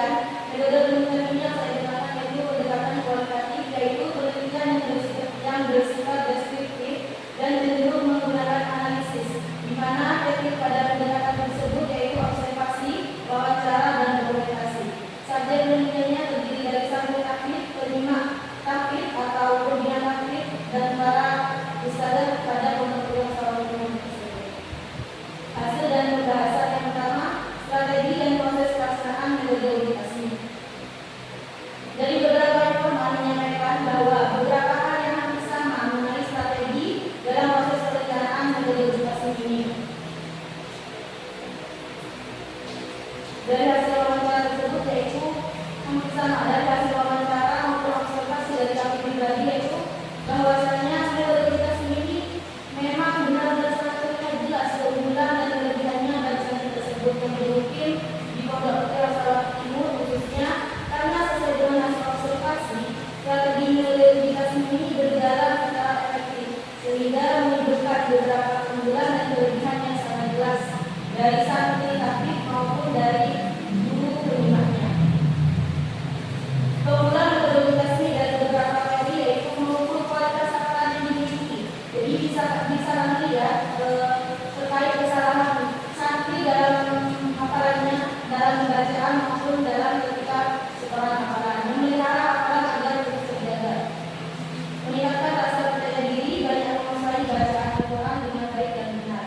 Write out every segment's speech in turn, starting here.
penelitian, metode penelitian ini yang saya gunakan yaitu pendekatan kualitatif, yaitu penelitian yang bersifat deskriptif dan cenderung menggunakan analisis, di mana teknik pada pendekatan tersebut yaitu observasi, wawancara, dan dokumentasi. Subjek penelitiannya terdiri dari sampel taklid, penyimak taklid atau pembina taklid, dan para ustadzah pada pembentukan saluran tersebut. Hasil dan pembahasan yang pertama, strategi dan proses pelaksanaan metode auditasi. Dari beberapa informan menyampaikan bahwa beberapa hal yang hampir sama mengenai strategi dalam proses perencanaan metode auditasi ini. Dari hasil wawancara tersebut yaitu hampir sama dari hasil wawancara maupun observasi dari kami pribadi, yaitu bahwasanya metode auditasi ini memang benar-benar sangat terlihat jelas keunggulan dan kelebihannya bagi tersebut yang mungkin di Pondok Gede Salawat Timur khususnya karena sesuai dengan hasil observasi, strategi metode auditasi ini berjalan secara efektif sehingga menunjukkan beberapa keunggulan dan kelebihan yang sangat jelas dari santri taklid maupun dari guru penyimaknya. Keunggulan metode auditasi dari beberapa teori yaitu mengukur kualitas hafalan yang dimiliki. Jadi bisa lihat terkait kesalahan santri dalam hafalannya, dalam bacaan maupun dalam ketika setoran hafalan, memelihara hafalan agar terus terjaga. Meningkatkan rasa percaya diri, banyak menguasai bacaan Al-Quran dengan baik dan benar.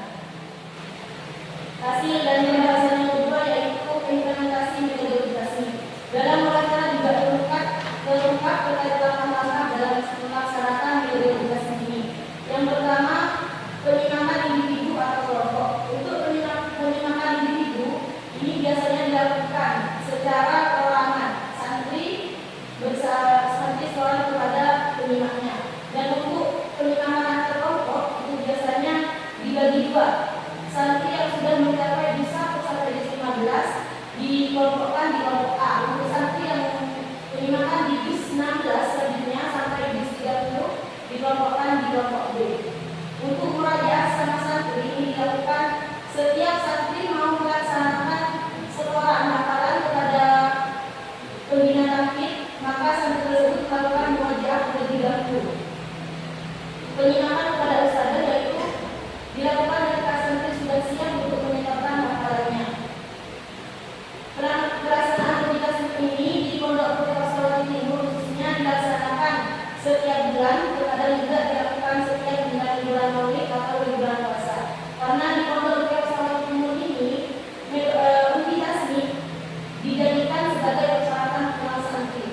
Hasil dan pembahasan yang kedua yaitu implementasi metode auditasi. Dalam wawancara juga terungkap terkait langkah-langkah dalam melaksanakan metode auditasi ini. Yang pertama, penyimakan individu atau kelompok. Untuk penyimakan individu ini biasanya dilakukan secara perorangan, santri seorang kepada penyimaknya. Dan untuk penyimakan antar kelompok itu biasanya dibagi dua. Santri yang sudah mencapai bis 1 sampai bis 15 dikelompokkan di kelompok A. Untuk santri yang penyimakan di bis 16 selanjutnya sampai bis 30 dikelompokkan di kelompok B. Untuk murajaah sama santri ini dilakukan setiap santri mau melaksanakan setoran hafalan kepada pembina taklid, maka santri tersebut melakukan murajaah terlebih dahulu. Penyimakan kepada ustadzah yaitu dilakukan ketika santri sudah siap untuk menyetorkan hafalannya. Pelaksanaan auditasi ini di Pondok Gede Salawat Timur khususnya dilaksanakan setiap bulan, terkadang juga dilakukan setiap bulan Maulid atau di bulan puasa. Karena di Pondok Gede Salawat Timur ini auditasi dijadikan sebagai persyaratan kenal santri.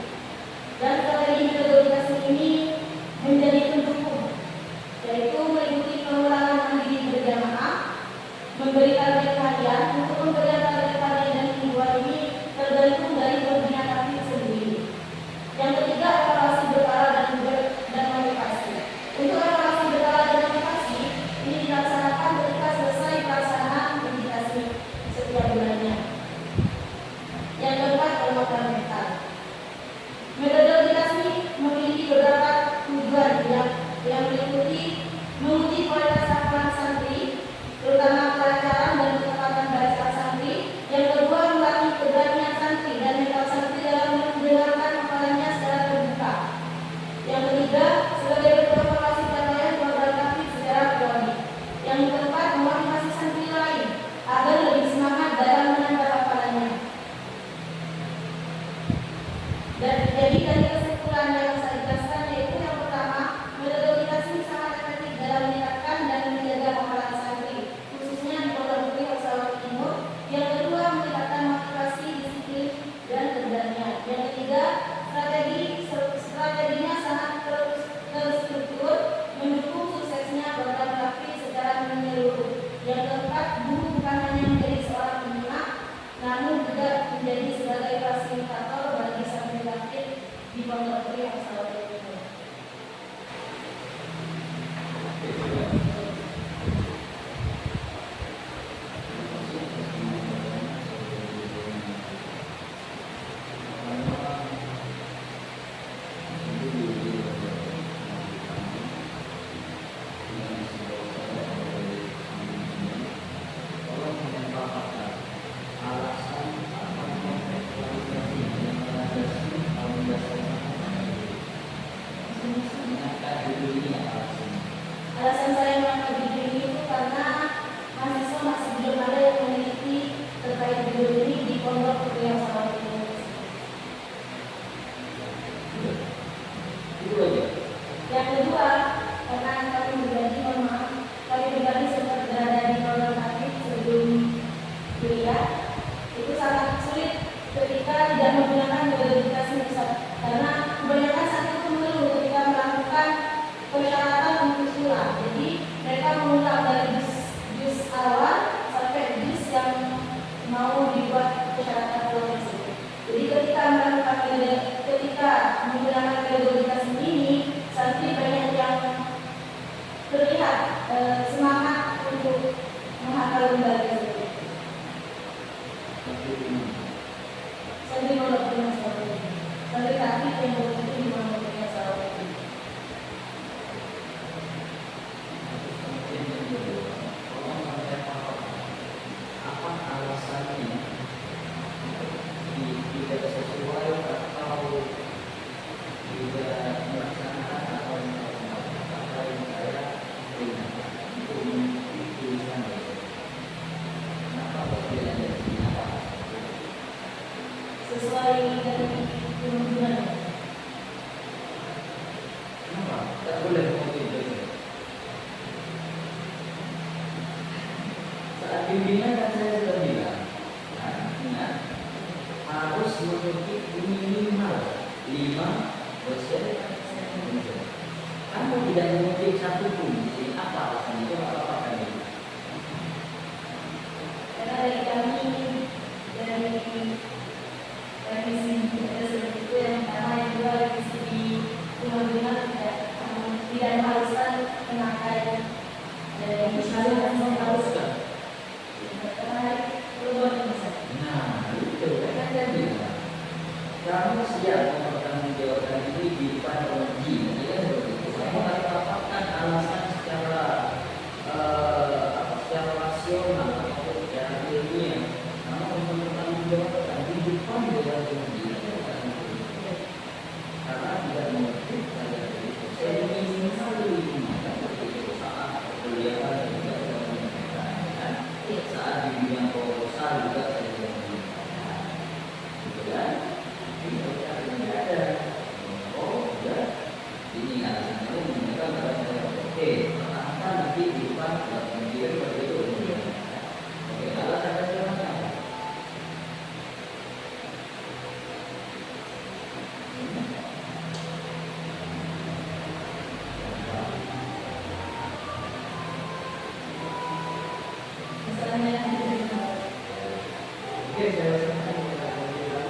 Dan strategi metode auditasi ini menjadi pendukung, yaitu meliputi pengulangan mandiri berjamaah, memberi target harian. Untuk memberikan target harian dan mingguan ini tergantung dari pembina taklid sendiri. Yang ketiga, evaluasi berkala dan motivasi. Untuk evaluasi berkala dan motivasi ini dilaksanakan ketika selesai pelaksanaan auditasi setiap bulannya. Yang keempat, penguatan mental. Metode auditasi memiliki beberapa tujuan yang meliputi menguji kualitas hafalan santri, terutama kelancaran dan ketepatan bacaan santri. Yang kedua, melatih keberanian santri dan mental santri dalam mendengarkan hafalannya secara terbuka. Yang ketiga, sebagai bentuk evaluasi capaian program taklid secara pribadi. Yang keempat, memotivasi santri lain agar lebih semangat dalam menambah hafalannya. Dan jadi dari kesimpulan yang saya jelaskan yaitu yang pertama, metode auditasi sangat efektif dalam meningkatkan dan menjaga hafalan santri, khususnya di Pondok Gede Salawat Timur. Yang kedua, meningkatkan motivasi, disiplin, dan keberanian. Yang ketiga, strateginya sangat terstruktur, mendukung suksesnya program taklid secara menyeluruh. Yang keempat, guru bukan hanya menjadi seorang penyimak, namun juga menjadi sebagai fasilitator bagi santri taklid di Pondok Gede Salawat Timur. Alasan atau konteks Alasan saya mengambil video ini itu karena mahasiswa masih belum ada yang meneliti terkait video ini di Pondok Kuliah Salawat Indonesia. Itu aja. Yang kedua, karena kami pribadi, mohon maaf, kami pribadi sempat berada di program aktif sebelum kuliah, itu sangat sulit ketika tidak menggunakan verifikasi pusat, karena kebanyakan saat itu mengeluh ketika melakukan persyaratan untuk surat. Jadi mereka mengulang dari juz awal sampai juz yang mau dibuat persyaratan awal tersebut. Jadi ketika menggunakan verifikasi ini, santri banyak yang terlihat semangat untuk menghafal lembaga tersebut. Santri Pondok Kuliah Salawat ini, santri aktif yang berkumpul di Pondok Kuliah Salawat ini. Apa alasannya tidak sesuai atau tidak melaksanakan atau apa yang saya inginkan untuk tulisan itu? Kenapa perbedaan dari sini? Apa? Sesuai dari kemunduran. Kenapa? Tak boleh mengikuti itu. Saat bimbingan kan saya sudah bilang, ingat harus mengikuti minimal 5%. Kamu tidak mengikuti satu pun, jadi apa alasan itu? Apa tadi? Karena dari kami, dari revisi seperti itu, yang pertama, yang kedua revisi di kemunduran tidak mengharuskan memakai dari misalnya yang haruskan. Nah, itu kan saya bilang, kamu siap mempertanggungjawabkan ini di depan uji, ya seperti itu. Kamu harus dapatkan alasan secara secara rasional atau secara ilmiah. Kamu harus mempertanggungjawabkan di depan dewan uji. Karena tidak mungkin saya itu. Saya ingin selalu saat kuliah juga saya menyampaikan, saat bimbingan proposal juga saya menyampaikan, gitu kan? Ini tidak ada. Oh, ya. Ini alasannya mereka berkata, oke, pertahankan nanti di depan kemudian seperti itu. Oke, alasan dasarnya apa? Oke, saya sampaikan kepada kalian.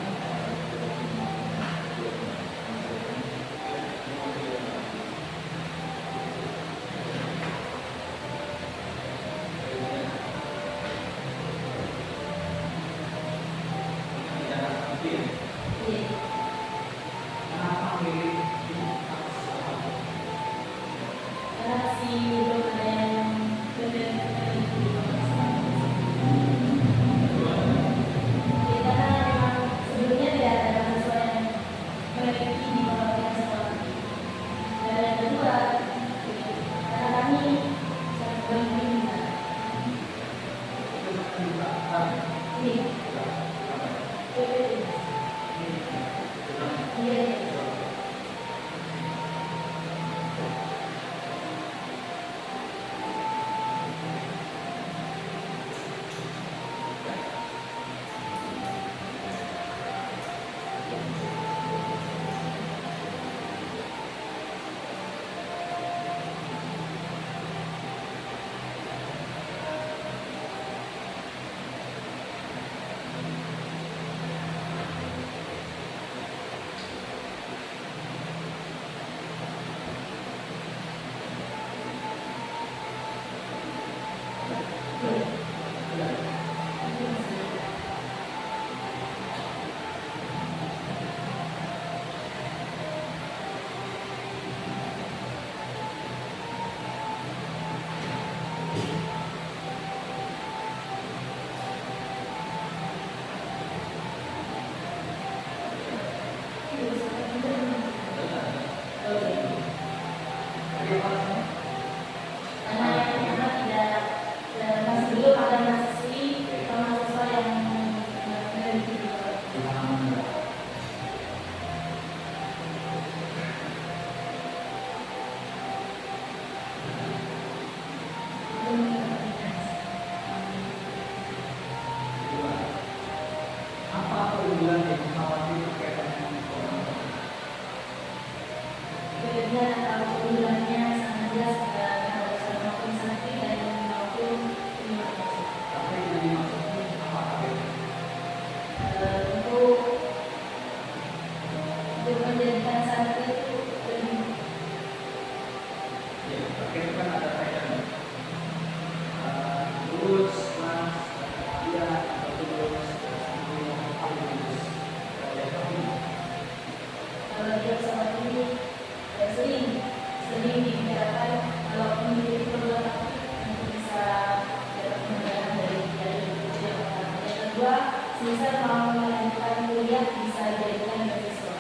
misal mau melanjutkan kuliah bisa jadikan beasiswa.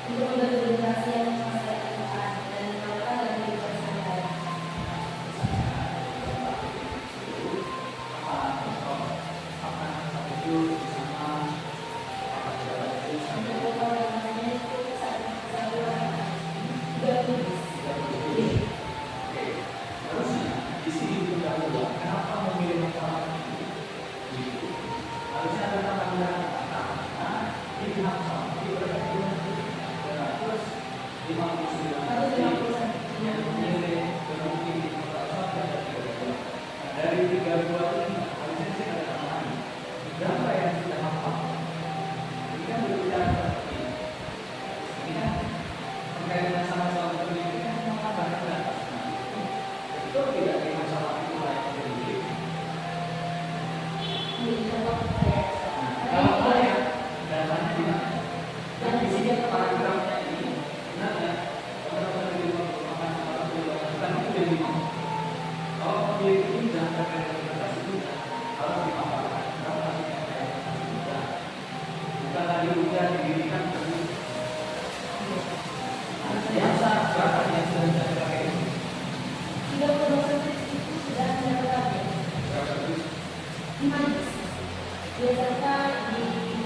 Untuk berdedikasi yang masyarakat Tuhan dan melakukan dari kehidupan saya. Dari 3 bulan ini, harusnya sih ada tambahan. Berapa yang sudah hafal? Ini kan berbicara seperti ini. Ini kan berkaitan sama soal pendidikan kan mengabarkan data. Itu tidak ada masalah itu layak pendidik. Kalau layak, datanya di mana? Dan di sini paragrafnya ini, benar ya? Orang-orang di rumah makan, orang di rumah makan itu jadi kalau pemilik ini jangan terkait dengan itu harus dipaparkan. Kalau masih terkait dengan bukan lagi ujian didirikan terus. Biasa berapa yang sudah terkait ini? 30% itu sudah mendapatkan Berapa itu? 5 juz. Biasanya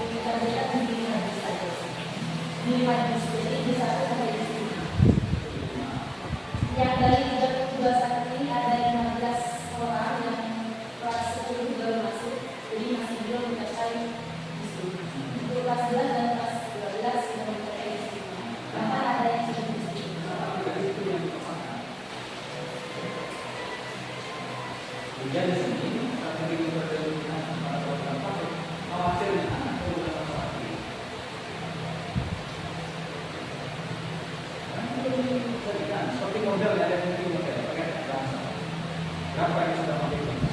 ditargetkan di 5 juz saja. Di 5 juz, jadi di 1 sampai di 5. Yang dari 32 saat ini ada 15 orang yang kelas 10 baru masuk, jadi masih belum mencapai di sini. Untuk kelas 11 dan kelas 12 sudah mencapai di sini. Bahkan ada yang sudah di sini. Itu yang dipasangkan. Ujian di sini, strategi pendidikan para program paket, hasilnya anak itu bukan masalah ini. Jadikan seperti model ada mungkin model pakai bahasa. Berapa yang sudah pakai bahasa?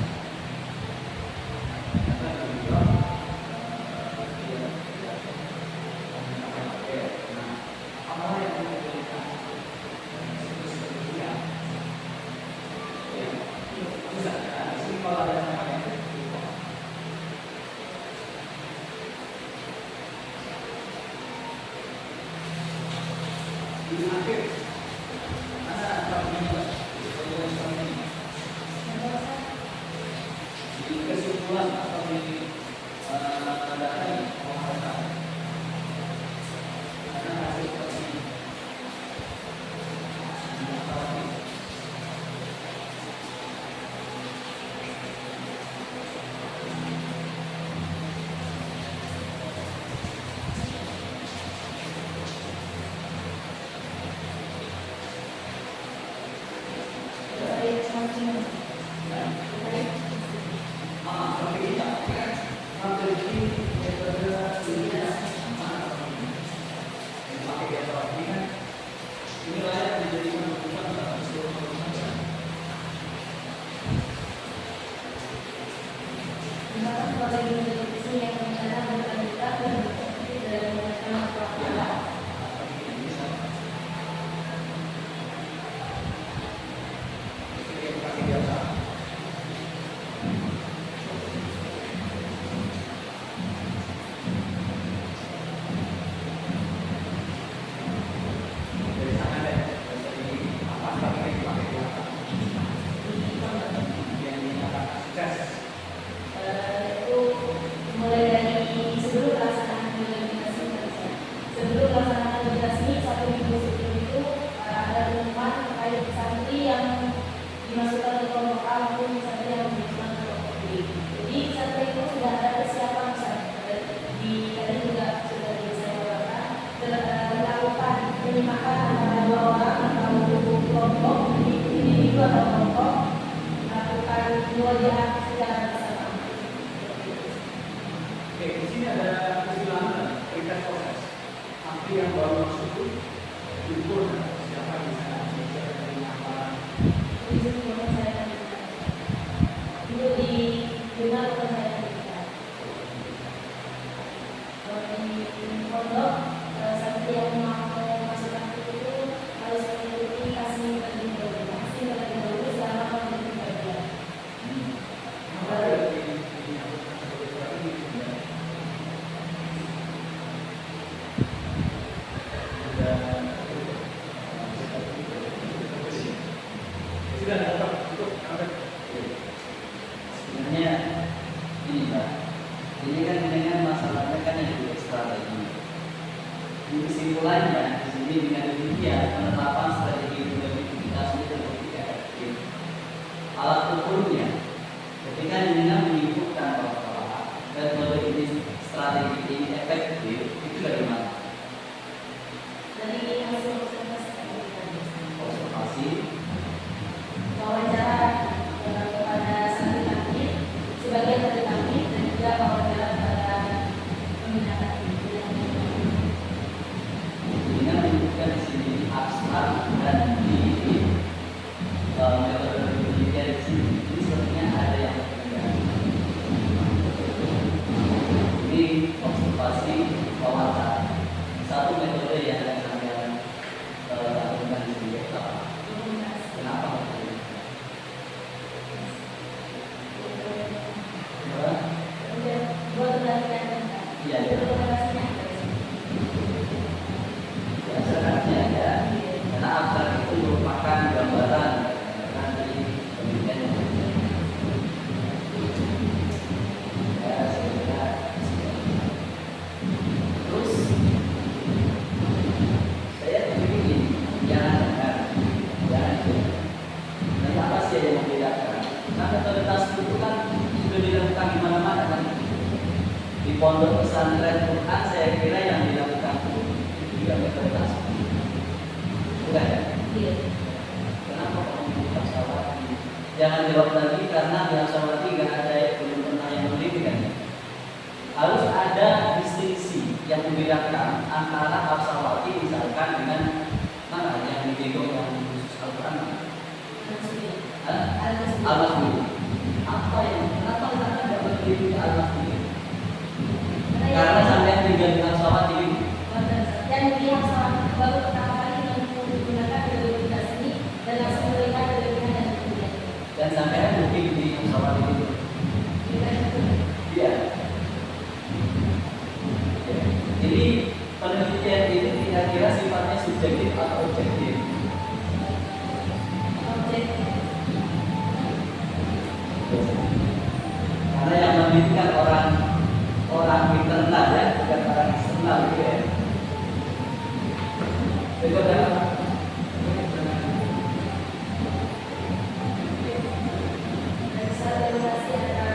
Di akhir, ada apa ini? Di kesimpulan atau di data ini pembahasan ada hasil seperti ini. Pondok, seperti yang mau masukkan itu harus mengikuti strategi. Di kesimpulannya, di sini dengan demikian penetapan strategi produktivitas itu tidak efektif. Alat ukurnya, ketika dengan menyebutkan bahwa metode ini strategi ini efektif, itu dari mana? Dari hasil Observasi, wawancara kepada saksi ahli, sebagian dari kami dan juga wawancara kepada peminat. dengan menyebutkan di sini abstrak dan di metode penelitian di sini, ini sebenarnya ada yang berbeda. Ini observasi wawancara, satu metode yang akan saya lakukan di sini. Kenapa? Iya, ya. Sebenarnya ya, karena abstrak itu merupakan gambaran dari penelitian. Ya, sebenarnya. Terus saya ingin jangan. Dan apa sih yang membedakan? Karena metode tasbih itu kan sudah dilakukan di mana-mana kan. Di pondok pesantren Quran saya kira yang dilakukan itu juga metode tasbih. Bukan ya? Iya. Kenapa kamu buka Sawati? Jangan jawab lagi karena di Sawati nggak ada yang belum pernah yang meneliti kan? Harus ada distinksi yang membedakan antara Sawati misalkan dengan mana yang dipegang yang khusus Al-Quran. Al-Masbuli. Apa yang kenapa kita tidak meneliti Al-Masbuli? Karena sampai tinggal di Sawati ini. Dan pihak sama baru pertama kali menggunakan kredibilitas ini dan langsung melihat kelebihan dan kemudian. Dan sampai mungkin di Sawati itu. Iya. Jadi penelitian ini kira-kira sifatnya subjektif atau objektif? Karena yang menelitikan orang internal ya, bukan orang eksternal gitu ya. Itu adalah Sosialisasi antara